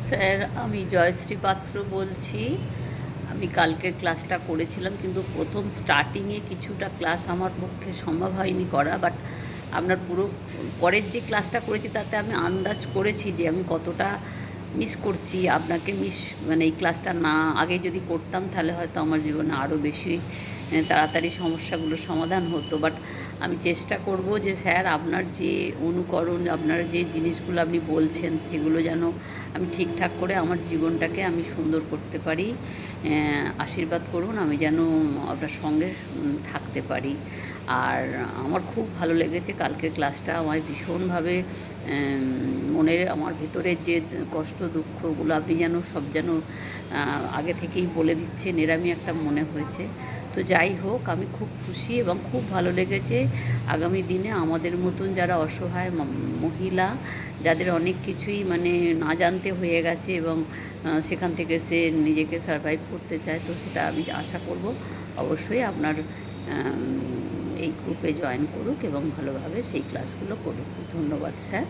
Sir, আমি জয়শ্রী পাত্র বলছি। আমি কালকের ক্লাসটা করেছিলাম, কিন্তু প্রথম স্টার্টিংয়ে কিছুটা ক্লাস আমার পক্ষে সম্ভব হয়নি করা। বাট আপনার পুরো পরের যে ক্লাসটা করেছি তাতে আমি আন্দাজ করেছি যে আমি কতটা মিস করছি আপনাকে। মানে এই ক্লাসটা না আগে যদি করতাম তাহলে হয়তো আমার জীবনে আরও বেশি তাড়াতাড়ি সমস্যাগুলোর সমাধান হতো। বাট আমি চেষ্টা করব যে স্যার, আপনার যে অনুকরণ, আপনার যে জিনিসগুলো আপনি বলছেন সেগুলো যেন আমি ঠিকঠাক করে আমার জীবনটাকে আমি সুন্দর করতে পারি। আশীর্বাদ করুন, আমি যেন আপনার সঙ্গে থাকতে পারি। আর আমার খুব ভালো লেগেছে কালকের ক্লাসটা। আমার ভীষণভাবে মনের, আমার ভেতরের যে কষ্ট দুঃখগুলো আপনি যেন সব যেন আগে থেকেই বলে দিচ্ছেন, এরমই একটা মনে হয়েছে। তো যাই হোক, আমি খুব খুশি এবং খুব ভালো লেগেছে। আগামী দিনে আমাদের মতন যারা অসহায় মহিলা, যাদের অনেক কিছুই মানে না জানতে হয়ে গেছে এবং সেখান থেকে সে নিজেকে সারভাইভ করতে চায়, তো সেটা আমি আশা করব অবশ্যই আপনার এই গ্রুপে জয়েন করুক এবং ভালোভাবে সেই ক্লাসগুলো করুক। ধন্যবাদ স্যার।